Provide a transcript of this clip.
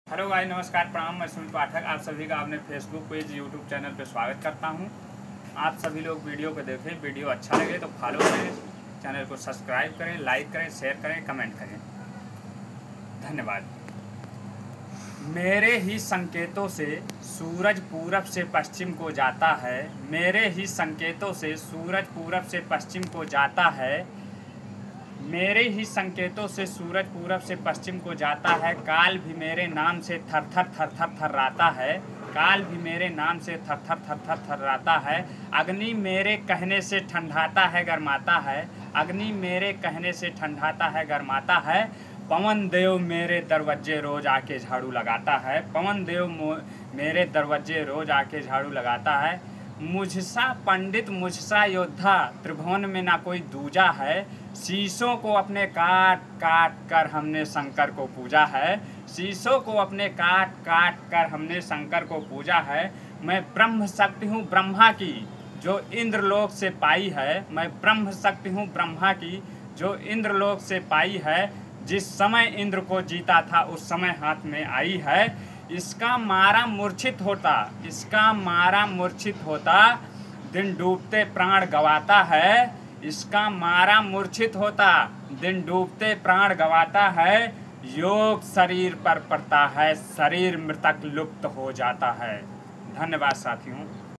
Hello guys, नमस्कार, प्रणाम। मैं सुनील पाठक आप सभी का अपने फेसबुक पेज यूट्यूब चैनल पे स्वागत करता हूं। आप सभी लोग वीडियो को देखें, वीडियो अच्छा लगे तो फॉलो करें, चैनल को सब्सक्राइब करें, लाइक करें, शेयर करें, कमेंट करें। धन्यवाद। मेरे ही संकेतों से सूरज पूरब से पश्चिम को जाता है। मेरे ही संकेतों से सूरज पूरब से पश्चिम को जाता है। मेरे ही संकेतों से सूरज पूरब से पश्चिम को जाता है। काल भी मेरे नाम से थर थर थर थर थर्राता है। काल भी मेरे नाम से थर थर थर थर थर्राता है। अग्नि मेरे कहने से ठंडाता है, गरमाता है। अग्नि मेरे कहने से ठंडाता है, गरमाता है। पवन देव मेरे दरवाजे रोज आके झाड़ू लगाता है। पवन देव मेरे दरवाजे रोज आके झाड़ू लगाता है। मुझसा पंडित मुझसा योद्धा, त्रिभुवन में ना कोई दूजा है। शीशों को अपने काट काट कर हमने शंकर को पूजा है। शीशों को अपने काट काट कर हमने शंकर को पूजा है। मैं ब्रह्म शक्ति हूँ ब्रह्मा की, जो इंद्रलोक से पाई है। मैं ब्रह्म शक्ति हूँ ब्रह्मा की, जो इंद्रलोक से पाई है। जिस समय इंद्र को जीता था उस समय हाथ में आई है। इसका मारा मूर्छित होता, इसका मारा मूर्छित होता, दिन डूबते प्राण गवाता है। इसका मारा मूर्छित होता, दिन डूबते प्राण गवाता है। योग शरीर पर पड़ता है, शरीर मृतक लुप्त हो जाता है। धन्यवाद साथियों।